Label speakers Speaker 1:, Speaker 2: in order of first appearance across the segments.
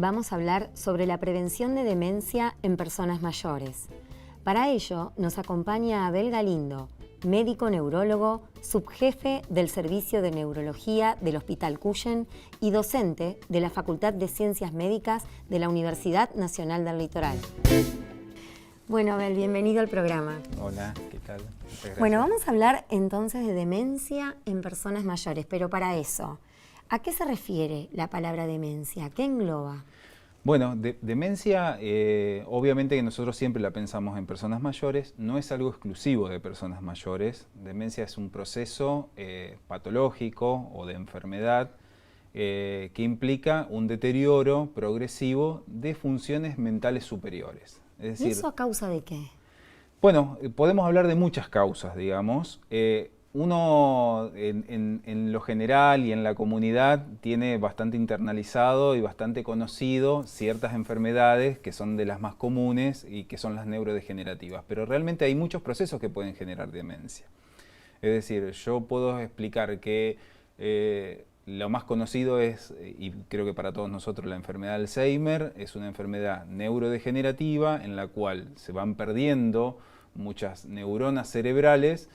Speaker 1: vamos a hablar sobre la prevención de demencia en personas mayores. Para ello nos acompaña Abel Galindo, médico neurólogo, subjefe del Servicio de Neurología del Hospital Cuyen y docente de la Facultad de Ciencias Médicas de la Universidad Nacional del Litoral. Bueno, Abel, bienvenido al programa.
Speaker 2: Hola, ¿qué tal? Muchas gracias.
Speaker 1: Bueno, vamos a hablar entonces de demencia en personas mayores, pero para eso, ¿a qué se refiere la palabra demencia? ¿Qué engloba?
Speaker 2: Bueno, demencia, obviamente que nosotros siempre la pensamos en personas mayores, no es algo exclusivo de personas mayores. Demencia es un proceso patológico o de enfermedad que implica un deterioro progresivo de funciones mentales superiores. Es decir,
Speaker 1: ¿Y eso a causa de qué?
Speaker 2: Bueno, podemos hablar de muchas causas, digamos. Uno en lo general y en la comunidad tiene bastante internalizado y bastante conocido ciertas enfermedades que son de las más comunes y que son las neurodegenerativas, pero realmente hay muchos procesos que pueden generar demencia. Es decir, yo puedo explicar que lo más conocido es, y creo que para todos nosotros, la enfermedad de Alzheimer es una enfermedad neurodegenerativa en la cual se van perdiendo muchas neuronas cerebrales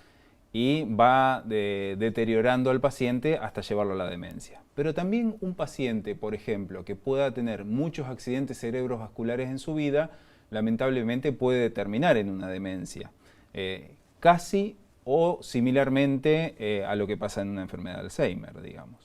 Speaker 2: y va deteriorando al paciente hasta llevarlo a la demencia. Pero también un paciente, por ejemplo, que pueda tener muchos accidentes cerebrovasculares en su vida, lamentablemente puede terminar en una demencia, casi o similarmente a lo que pasa en una enfermedad de Alzheimer, digamos.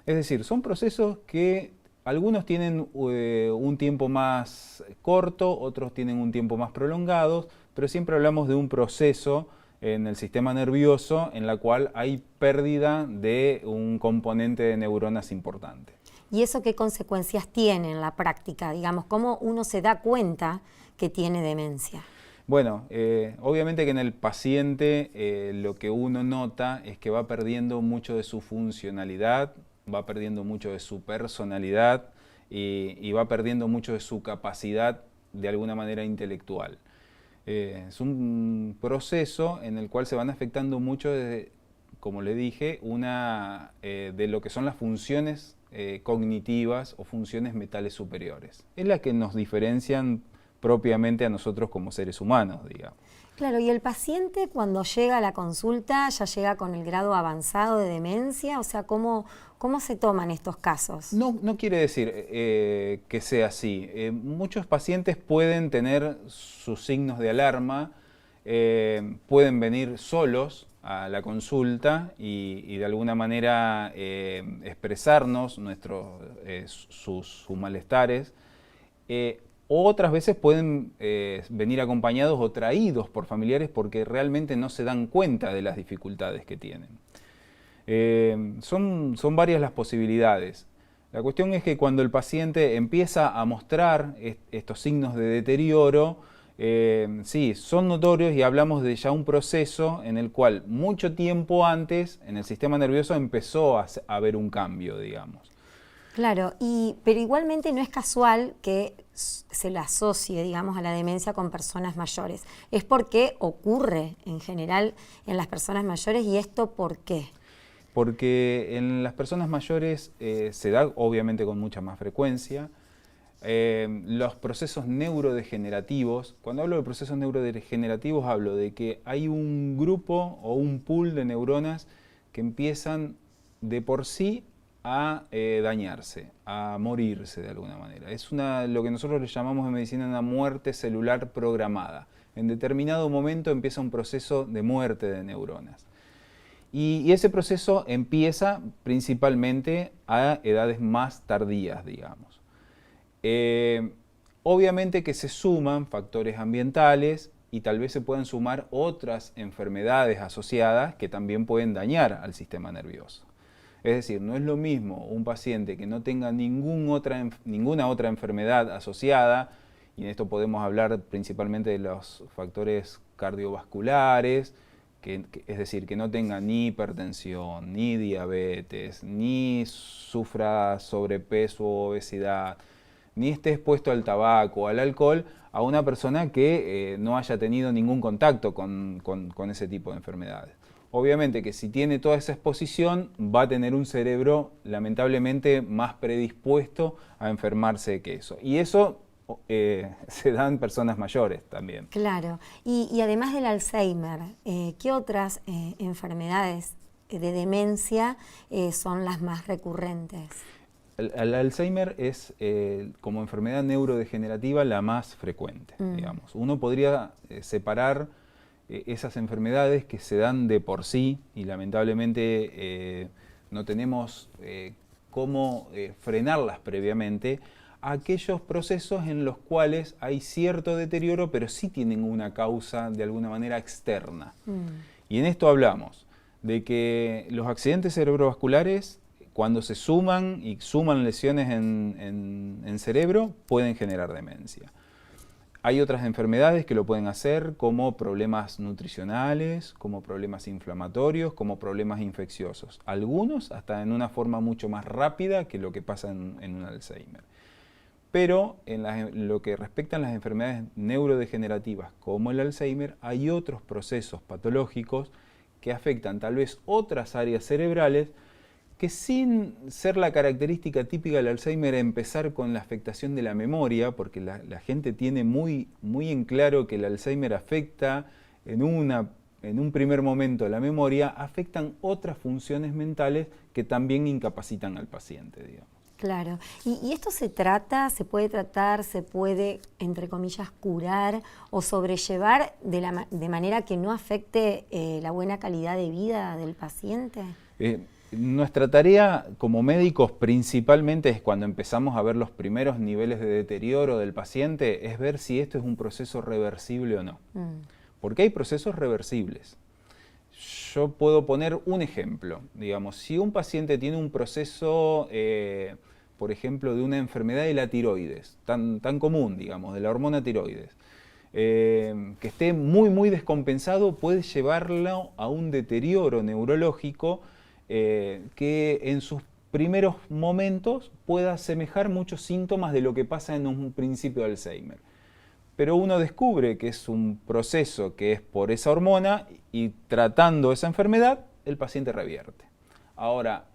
Speaker 2: Es decir, son procesos que algunos tienen un tiempo más corto, otros tienen un tiempo más prolongado, pero siempre hablamos de un proceso en el sistema nervioso en la cual hay pérdida de un componente de neuronas importante.
Speaker 1: ¿Y eso qué consecuencias tiene en la práctica? Digamos, ¿cómo uno se da cuenta que tiene demencia?
Speaker 2: Bueno, obviamente que en el paciente lo que uno nota es que va perdiendo mucho de su funcionalidad, va perdiendo mucho de su personalidad y va perdiendo mucho de su capacidad de alguna manera intelectual. Es un proceso en el cual se van afectando mucho, como le dije, de lo que son las funciones cognitivas o funciones mentales superiores. Es la que nos diferencian propiamente a nosotros como seres humanos, digamos.
Speaker 1: Claro, y el paciente cuando llega a la consulta ya llega con el grado avanzado de demencia, o sea, ¿cómo se toman estos casos?
Speaker 2: No quiere decir que sea así. Muchos pacientes pueden tener sus signos de alarma, pueden venir solos a la consulta y de alguna manera expresarnos sus malestares. Otras veces pueden venir acompañados o traídos por familiares porque realmente no se dan cuenta de las dificultades que tienen. Son varias las posibilidades. La cuestión es que cuando el paciente empieza a mostrar estos signos de deterioro, sí, son notorios y hablamos de ya un proceso en el cual mucho tiempo antes en el sistema nervioso empezó a haber un cambio, digamos.
Speaker 1: Claro, pero igualmente no es casual que se la asocie, digamos, a la demencia con personas mayores. Es porque ocurre en general en las personas mayores. ¿Y esto por qué?
Speaker 2: Porque en las personas mayores se da obviamente con mucha más frecuencia. Los procesos neurodegenerativos, cuando hablo de procesos neurodegenerativos hablo de que hay un grupo o un pool de neuronas que empiezan de por sí a dañarse, a morirse de alguna manera. Es lo que nosotros le llamamos en medicina una muerte celular programada. En determinado momento empieza un proceso de muerte de neuronas. Y ese proceso empieza principalmente a edades más tardías, digamos. Obviamente que se suman factores ambientales y tal vez se puedan sumar otras enfermedades asociadas que también pueden dañar al sistema nervioso. Es decir, no es lo mismo un paciente que no tenga ninguna otra enfermedad asociada, y en esto podemos hablar principalmente de los factores cardiovasculares, es decir, que no tenga ni hipertensión, ni diabetes, ni sufra sobrepeso o obesidad, ni esté expuesto al tabaco o al alcohol, a una persona que no haya tenido ningún contacto con ese tipo de enfermedades. obviamente que si tiene toda esa exposición va a tener un cerebro lamentablemente más predispuesto a enfermarse que eso. Y eso se da en personas mayores también.
Speaker 1: Claro. Y además del Alzheimer, ¿qué otras enfermedades de demencia son las más recurrentes?
Speaker 2: El Alzheimer es como enfermedad neurodegenerativa la más frecuente, digamos. Uno podría separar esas enfermedades que se dan de por sí y lamentablemente no tenemos cómo frenarlas previamente, a aquellos procesos en los cuales hay cierto deterioro, pero sí tienen una causa de alguna manera externa. Y en esto hablamos de que los accidentes cerebrovasculares, cuando se suman y suman lesiones en cerebro, pueden generar demencia. Hay otras enfermedades que lo pueden hacer, como problemas nutricionales, como problemas inflamatorios, como problemas infecciosos. Algunos hasta en una forma mucho más rápida que lo que pasa en un Alzheimer. Pero en lo que respecta a las enfermedades neurodegenerativas como el Alzheimer, hay otros procesos patológicos que afectan tal vez otras áreas cerebrales que, sin ser la característica típica del Alzheimer, empezar con la afectación de la memoria, porque la gente tiene muy en claro que el Alzheimer afecta en un primer momento la memoria, afectan otras funciones mentales que también incapacitan al paciente, digamos.
Speaker 1: Claro. ¿Y esto se puede tratar, se puede, entre comillas, curar o sobrellevar de manera que no afecte la buena calidad de vida del paciente?
Speaker 2: Nuestra tarea como médicos principalmente es, cuando empezamos a ver los primeros niveles de deterioro del paciente, es ver si esto es un proceso reversible o no. Porque hay procesos reversibles. Yo puedo poner un ejemplo. Digamos, si un paciente tiene un proceso, por ejemplo, de una enfermedad de la tiroides, tan común, digamos, de la hormona tiroides, que esté muy descompensado, puede llevarlo a un deterioro neurológico que en sus primeros momentos pueda asemejar muchos síntomas de lo que pasa en un principio de Alzheimer. Pero uno descubre que es un proceso que es por esa hormona y, tratando esa enfermedad, el paciente revierte. Ahora,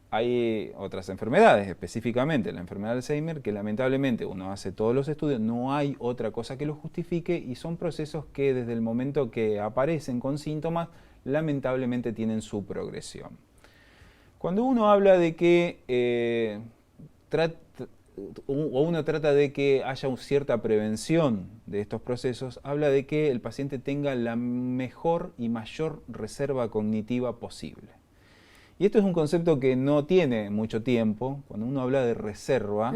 Speaker 2: hay otras enfermedades, específicamente la enfermedad de Alzheimer, que lamentablemente uno hace todos los estudios, no hay otra cosa que lo justifique, y son procesos que desde el momento que aparecen con síntomas, lamentablemente tienen su progresión. Cuando uno habla de que uno trata de que haya cierta prevención de estos procesos, habla de que el paciente tenga la mejor y mayor reserva cognitiva posible. Y esto es un concepto que no tiene mucho tiempo. Cuando uno habla de reserva,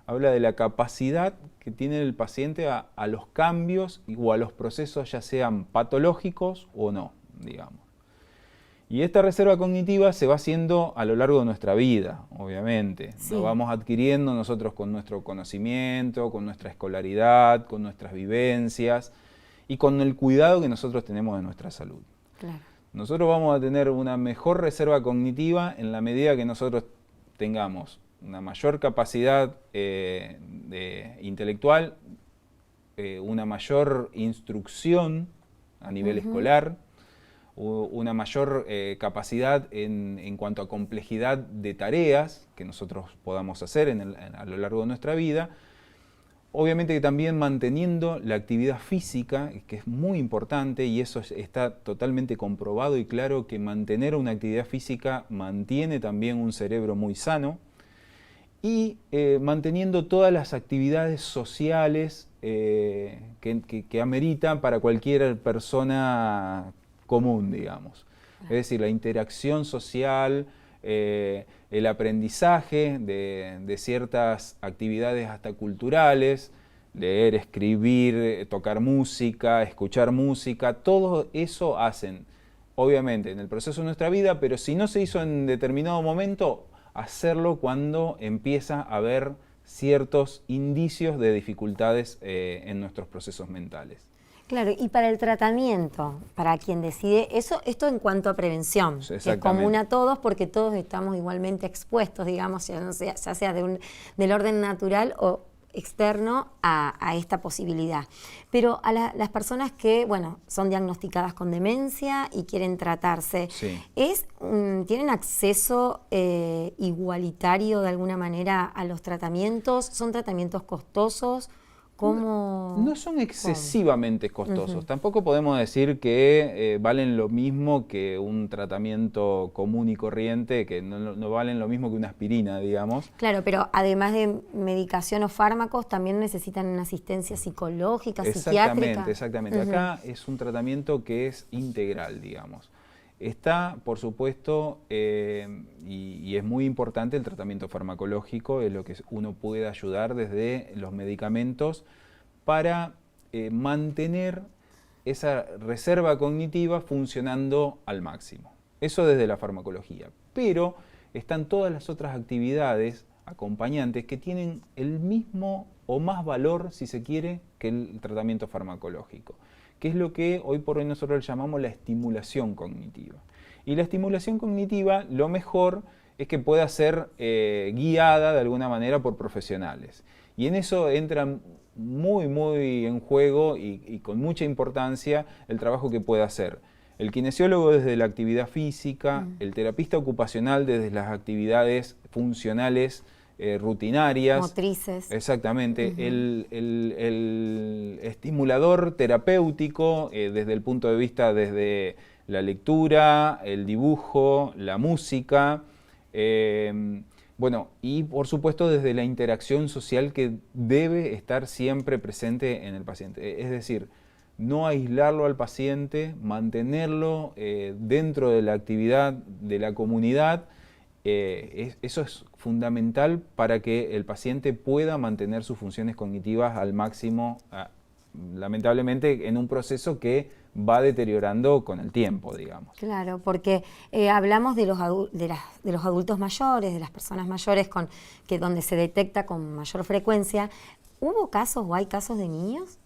Speaker 2: habla de la capacidad que tiene el paciente a los cambios o a los procesos, ya sean patológicos o no, digamos. Y esta reserva cognitiva se va haciendo a lo largo de nuestra vida, obviamente.
Speaker 1: Sí.
Speaker 2: Lo vamos adquiriendo nosotros con nuestro conocimiento, con nuestra escolaridad, con nuestras vivencias y con el cuidado que nosotros tenemos de nuestra salud.
Speaker 1: Claro.
Speaker 2: Nosotros vamos a tener una mejor reserva cognitiva en la medida que nosotros tengamos una mayor capacidad intelectual, una mayor instrucción a nivel escolar, una mayor capacidad en cuanto a complejidad de tareas que nosotros podamos hacer a lo largo de nuestra vida. Obviamente que también manteniendo la actividad física, que es muy importante, y eso está totalmente comprobado y claro, que mantener una actividad física mantiene también un cerebro muy sano, y manteniendo todas las actividades sociales que ameritan para cualquier persona común, digamos. Es decir, la interacción social, el aprendizaje de ciertas actividades hasta culturales, leer, escribir, tocar música, escuchar música, todo eso hacen, obviamente, en el proceso de nuestra vida, pero si no se hizo en determinado momento, hacerlo cuando empieza a haber ciertos indicios de dificultades en nuestros procesos mentales.
Speaker 1: Claro, y para el tratamiento, para quien decide, esto en cuanto a prevención, que es común a todos porque todos estamos igualmente expuestos, digamos, ya sea del orden natural o externo a esta posibilidad. Pero a las personas que, bueno, son diagnosticadas con demencia y quieren tratarse,
Speaker 2: Sí.
Speaker 1: ¿tienen acceso igualitario de alguna manera a los tratamientos? ¿Son tratamientos costosos? ¿Cómo?
Speaker 2: No son excesivamente costosos. Tampoco podemos decir que valen lo mismo que un tratamiento común y corriente, que no valen lo mismo que una aspirina, digamos.
Speaker 1: Claro, pero además de medicación o fármacos, también necesitan una asistencia psicológica, psiquiátrica.
Speaker 2: Exactamente. Acá es un tratamiento que es integral, digamos. Está, por supuesto, y es muy importante el tratamiento farmacológico, es lo que uno puede ayudar desde los medicamentos para mantener esa reserva cognitiva funcionando al máximo. Eso desde la farmacología. Pero están todas las otras actividades acompañantes que tienen el mismo o más valor, si se quiere, que el tratamiento farmacológico, que es lo que hoy por hoy nosotros llamamos la estimulación cognitiva. Y la estimulación cognitiva, lo mejor es que pueda ser guiada de alguna manera por profesionales. Y en eso entra muy en juego y con mucha importancia el trabajo que puede hacer el kinesiólogo desde la actividad física, el terapista ocupacional desde las actividades funcionales rutinarias.
Speaker 1: Motrices.
Speaker 2: Exactamente. El estimulador terapéutico desde el punto de vista desde la lectura, el dibujo, la música. Bueno, y por supuesto desde la interacción social que debe estar siempre presente en el paciente. Es decir, no aislarlo al paciente, mantenerlo dentro de la actividad de la comunidad. Eso es fundamental para que el paciente pueda mantener sus funciones cognitivas al máximo, lamentablemente en un proceso que va deteriorando con el tiempo, digamos.
Speaker 1: Claro, porque hablamos de los adultos mayores, de las personas mayores donde se detecta con mayor frecuencia. ¿Hubo casos o hay casos de niños?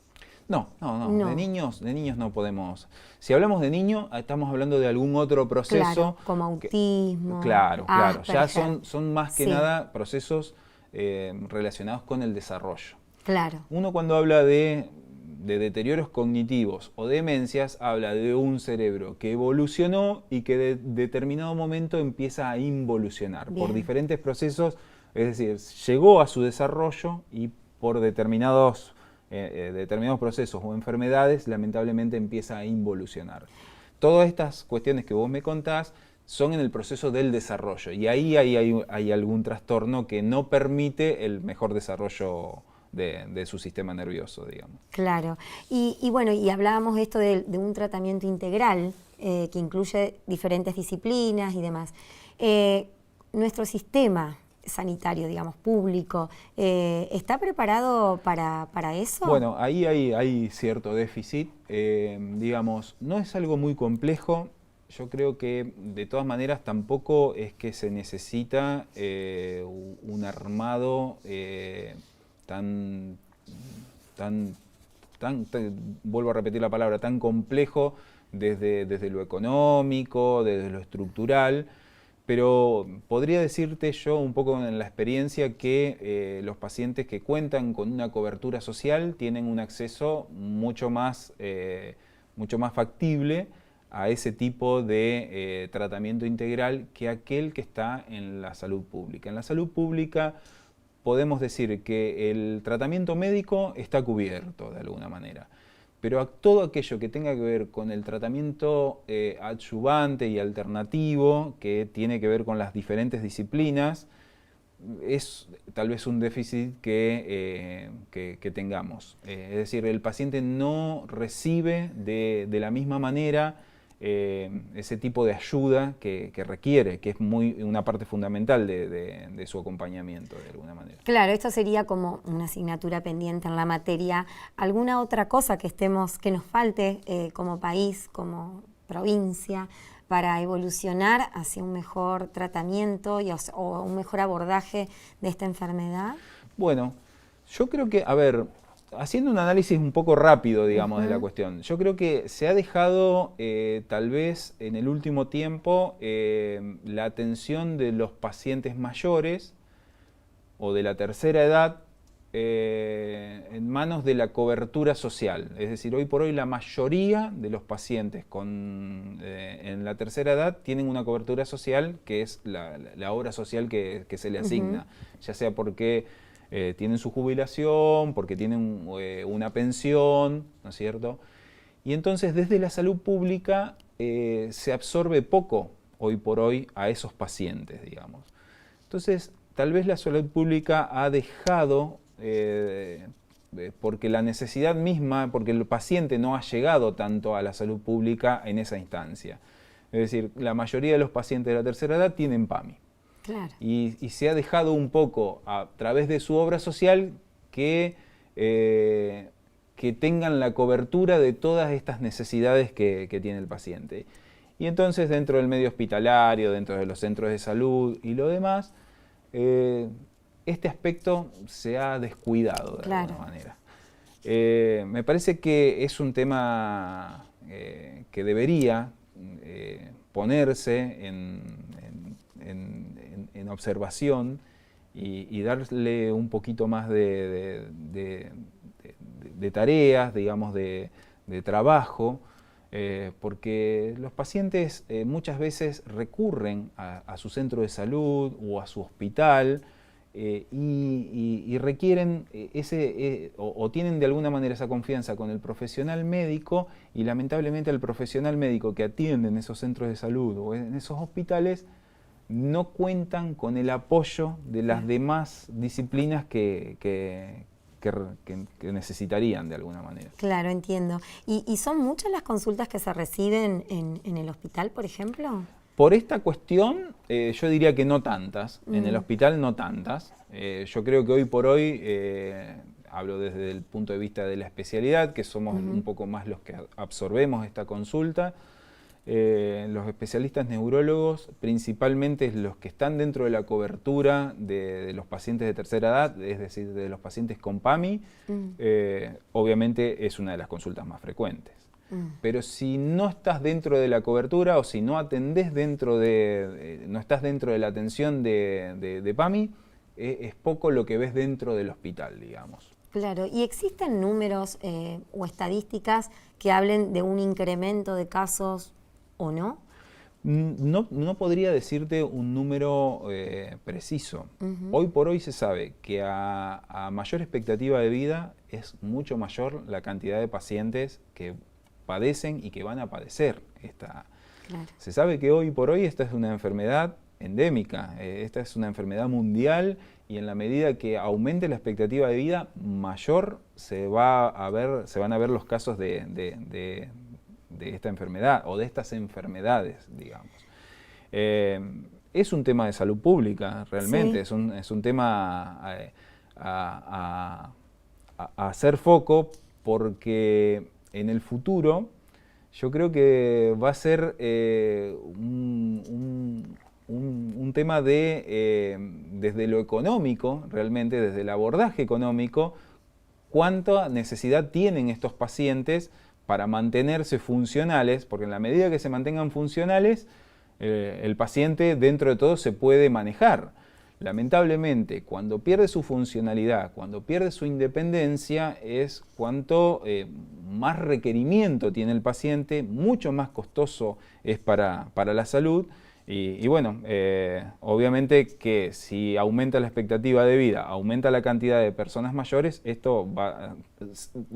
Speaker 2: No. De niños no podemos. Si hablamos de niños, estamos hablando de algún otro proceso.
Speaker 1: Claro, como autismo.
Speaker 2: Claro. Ya son más que
Speaker 1: sí.
Speaker 2: nada procesos relacionados con el desarrollo.
Speaker 1: Claro.
Speaker 2: Uno cuando habla de deterioros cognitivos o demencias, habla de un cerebro que evolucionó y que de determinado momento empieza a involucionar por diferentes procesos, es decir, llegó a su desarrollo y por determinados procesos o enfermedades, lamentablemente empieza a involucionar. Todas estas cuestiones que vos me contás son en el proceso del desarrollo y ahí hay algún trastorno que no permite el mejor desarrollo de su sistema nervioso, digamos.
Speaker 1: Claro. Y bueno, y hablábamos esto de un tratamiento integral que incluye diferentes disciplinas y demás. Nuestro sistema sanitario, digamos, público, ¿está preparado para eso?
Speaker 2: Bueno, ahí hay cierto déficit. Digamos, no es algo muy complejo. Yo creo que de todas maneras tampoco es que se necesita un armado vuelvo a repetir la palabra, tan complejo desde lo económico, desde lo estructural, pero podría decirte yo un poco en la experiencia que los pacientes que cuentan con una cobertura social tienen un acceso mucho más factible a ese tipo de tratamiento integral que aquel que está en la salud pública. En la salud pública podemos decir que el tratamiento médico está cubierto de alguna manera, pero todo aquello que tenga que ver con el tratamiento adyuvante y alternativo, que tiene que ver con las diferentes disciplinas, es tal vez un déficit que tengamos. Es decir, el paciente no recibe de la misma manera ese tipo de ayuda que requiere, que es una parte fundamental de su acompañamiento de alguna manera.
Speaker 1: Claro, esto sería como una asignatura pendiente en la materia. ¿Alguna otra cosa que nos falte como país, como provincia, para evolucionar hacia un mejor tratamiento o un mejor abordaje de esta enfermedad?
Speaker 2: Bueno, yo creo que, haciendo un análisis un poco rápido, digamos, de la cuestión, yo creo que se ha dejado, tal vez en el último tiempo, la atención de los pacientes mayores o de la tercera edad en manos de la cobertura social. Es decir, hoy por hoy la mayoría de los pacientes en la tercera edad tienen una cobertura social que es la obra social que se le asigna, ya sea porque tienen su jubilación, porque tienen una pensión, ¿no es cierto? Y entonces desde la salud pública se absorbe poco hoy por hoy a esos pacientes, digamos. Entonces, tal vez la salud pública ha dejado, porque la necesidad misma, porque el paciente no ha llegado tanto a la salud pública en esa instancia. Es decir, la mayoría de los pacientes de la tercera edad tienen PAMI.
Speaker 1: Claro.
Speaker 2: Y se ha dejado un poco a través de su obra social que tengan la cobertura de todas estas necesidades que tiene el paciente. Y entonces dentro del medio hospitalario, dentro de los centros de salud y lo demás, este aspecto se ha descuidado de alguna manera. Me parece que es un tema que debería ponerse en observación y darle un poquito más de tareas, digamos, de trabajo, porque los pacientes muchas veces recurren a su centro de salud o a su hospital y requieren o tienen de alguna manera esa confianza con el profesional médico, y lamentablemente el profesional médico que atiende en esos centros de salud o en esos hospitales no cuentan con el apoyo de las demás disciplinas que necesitarían de alguna manera.
Speaker 1: Claro, entiendo. ¿Y son muchas las consultas que se reciben en el hospital, por ejemplo?
Speaker 2: Por esta cuestión, yo diría que no tantas. En el hospital no tantas. Yo creo que hoy por hoy, hablo desde el punto de vista de la especialidad, que somos un poco más los que absorbemos esta consulta. Los especialistas neurólogos, principalmente los que están dentro de la cobertura de los pacientes de tercera edad, es decir, de los pacientes con PAMI, obviamente es una de las consultas más frecuentes. Pero si no estás dentro de la cobertura o si no atendés no estás dentro de la atención de PAMI, es poco lo que ves dentro del hospital, digamos.
Speaker 1: Claro, ¿y existen números o estadísticas que hablen de un incremento de casos o no?
Speaker 2: No podría decirte un número preciso. Hoy por hoy se sabe que a mayor expectativa de vida es mucho mayor la cantidad de pacientes que padecen y que van a padecer esta.
Speaker 1: Claro.
Speaker 2: Se sabe que hoy por hoy esta es una enfermedad endémica, esta es una enfermedad mundial, y en la medida que aumente la expectativa de vida, mayor se van a ver los casos de esta enfermedad o de estas enfermedades, digamos. Es un tema de salud pública, realmente, sí. Es un tema a hacer foco, porque en el futuro yo creo que va a ser un tema desde lo económico, realmente desde el abordaje económico, cuánta necesidad tienen estos pacientes para mantenerse funcionales, porque en la medida que se mantengan funcionales, el paciente dentro de todo se puede manejar. Lamentablemente, cuando pierde su funcionalidad, cuando pierde su independencia, es cuanto más requerimiento tiene el paciente, mucho más costoso es para la salud. Y bueno, obviamente que si aumenta la expectativa de vida, aumenta la cantidad de personas mayores, esto va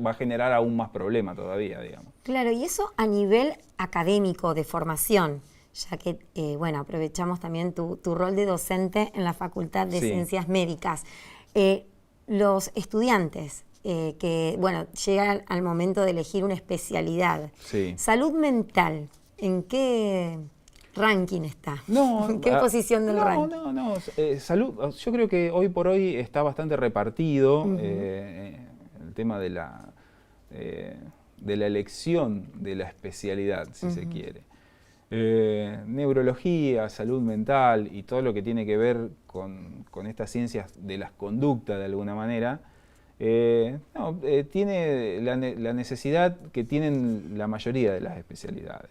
Speaker 2: a generar aún más problema todavía, digamos.
Speaker 1: Claro, y eso a nivel académico, de formación, ya que, bueno, aprovechamos también tu rol de docente en la Facultad de Ciencias Médicas. Los estudiantes que, bueno, llegan al momento de elegir una especialidad.
Speaker 2: Sí.
Speaker 1: Salud mental, ¿en qué ranking está? ¿En qué posición del ranking?
Speaker 2: Salud, yo creo que hoy por hoy está bastante repartido el tema de la elección de la especialidad, si se quiere. Neurología, salud mental y todo lo que tiene que ver con estas ciencias de las conductas de alguna manera, tiene la necesidad que tienen la mayoría de las especialidades.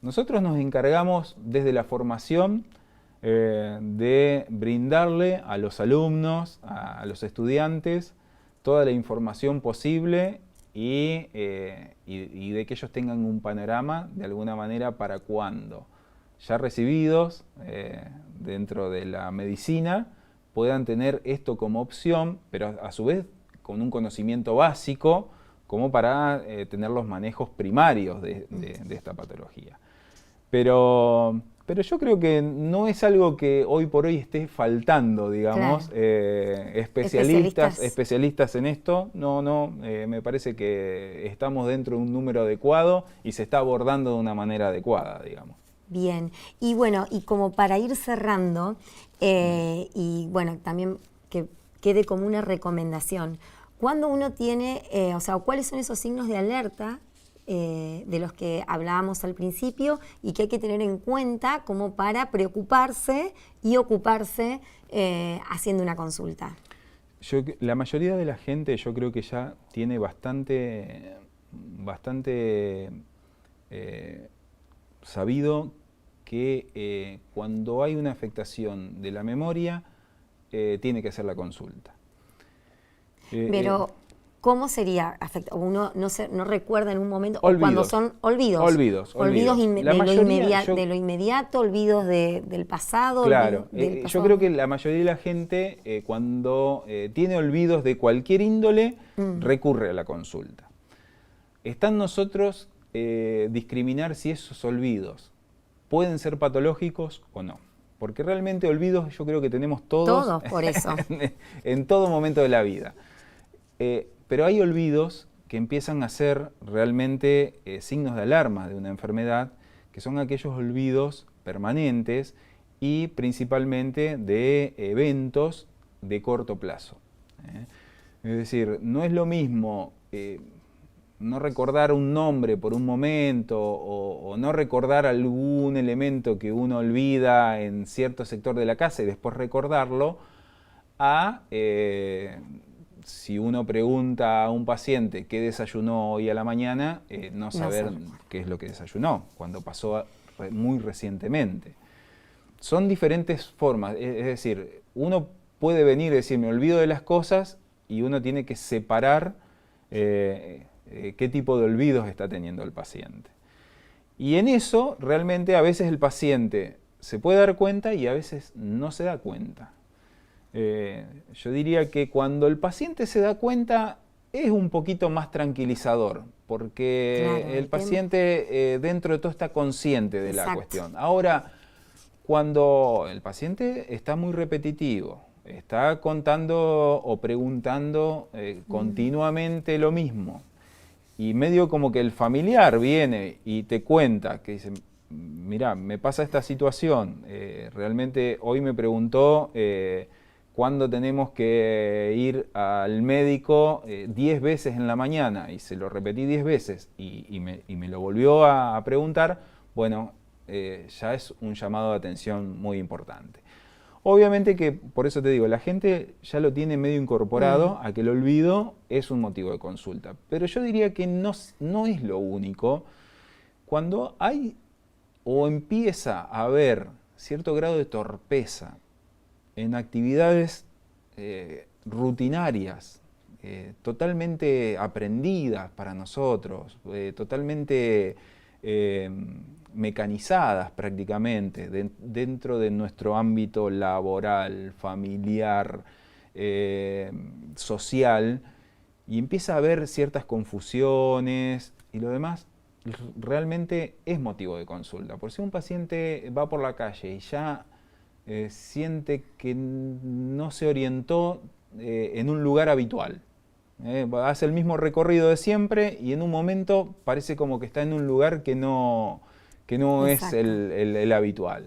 Speaker 2: Nosotros nos encargamos desde la formación de brindarle a los alumnos, a los estudiantes, toda la información posible y de que ellos tengan un panorama de alguna manera para cuando ya recibidos dentro de la medicina puedan tener esto como opción, pero a su vez con un conocimiento básico como para tener los manejos primarios de esta patología. Pero yo creo que no es algo que hoy por hoy esté faltando, digamos,
Speaker 1: Claro.
Speaker 2: especialistas en esto. Me parece que estamos dentro de un número adecuado y se está abordando de una manera adecuada, digamos.
Speaker 1: Bien, y bueno, y como para ir cerrando, y bueno, también que quede como una recomendación, cuando uno tiene, o sea, ¿cuáles son esos signos de alerta de los que hablábamos al principio y que hay que tener en cuenta como para preocuparse y ocuparse haciendo una consulta?
Speaker 2: La mayoría de la gente yo creo que ya tiene bastante sabido que cuando hay una afectación de la memoria tiene que hacer la consulta.
Speaker 1: Pero, ¿cómo sería? Uno no recuerda en un momento,
Speaker 2: olvidos.
Speaker 1: O cuando son olvidos.
Speaker 2: Olvidos
Speaker 1: de lo inmediato, olvidos del pasado.
Speaker 2: Claro,
Speaker 1: del pasado.
Speaker 2: yo creo que la mayoría de la gente cuando tiene olvidos de cualquier índole recurre a la consulta. Está en nosotros discriminar si esos olvidos pueden ser patológicos o no. Porque realmente olvidos yo creo que tenemos todos.
Speaker 1: Todos, por eso.
Speaker 2: En todo momento de la vida. Pero hay olvidos que empiezan a ser realmente signos de alarma de una enfermedad, que son aquellos olvidos permanentes y principalmente de eventos de corto plazo. Es decir, no es lo mismo no recordar un nombre por un momento o no recordar algún elemento que uno olvida en cierto sector de la casa y después recordarlo, a si uno pregunta a un paciente qué desayunó hoy a la mañana, no saber qué es lo que desayunó, cuando pasó muy recientemente. Son diferentes formas, es decir, uno puede venir y decir, me olvido de las cosas, y uno tiene que separar qué tipo de olvidos está teniendo el paciente. Y en eso, realmente, a veces el paciente se puede dar cuenta y a veces no se da cuenta. Yo diría que cuando el paciente se da cuenta es un poquito más tranquilizador, porque
Speaker 1: claro,
Speaker 2: el paciente dentro de todo está consciente de la
Speaker 1: Exacto.
Speaker 2: cuestión. Ahora, cuando el paciente está muy repetitivo, está contando o preguntando continuamente lo mismo, y medio como que el familiar viene y te cuenta, que dice, mirá, me pasa esta situación, realmente hoy me preguntó cuándo tenemos que ir al médico 10 veces en la mañana, y se lo repetí 10 veces y me lo volvió a preguntar, bueno, ya es un llamado de atención muy importante. Obviamente que, por eso te digo, la gente ya lo tiene medio incorporado a que el olvido es un motivo de consulta. Pero yo diría que no es lo único. Cuando hay o empieza a haber cierto grado de torpeza en actividades rutinarias, totalmente aprendidas para nosotros, totalmente mecanizadas prácticamente dentro de nuestro ámbito laboral, familiar, social, y empieza a haber ciertas confusiones y lo demás, realmente es motivo de consulta. Por si un paciente va por la calle y ya siente que no se orientó en un lugar habitual, hace el mismo recorrido de siempre y en un momento parece como que está en un lugar que no es el habitual.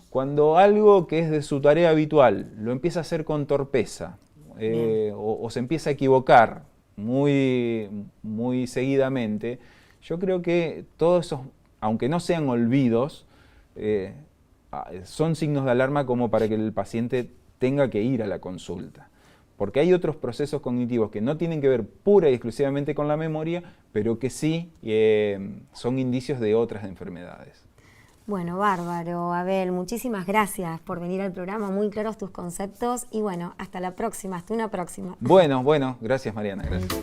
Speaker 2: Cuando algo que es de su tarea habitual lo empieza a hacer con torpeza o se empieza a equivocar muy, muy seguidamente, yo creo que todos esos, aunque no sean olvidos, son signos de alarma como para que el paciente tenga que ir a la consulta. Porque hay otros procesos cognitivos que no tienen que ver pura y exclusivamente con la memoria, pero que sí son indicios de otras enfermedades.
Speaker 1: Bueno, bárbaro, Abel, muchísimas gracias por venir al programa, muy claros tus conceptos y bueno, hasta la próxima, hasta una próxima.
Speaker 2: Bueno, gracias Mariana, gracias.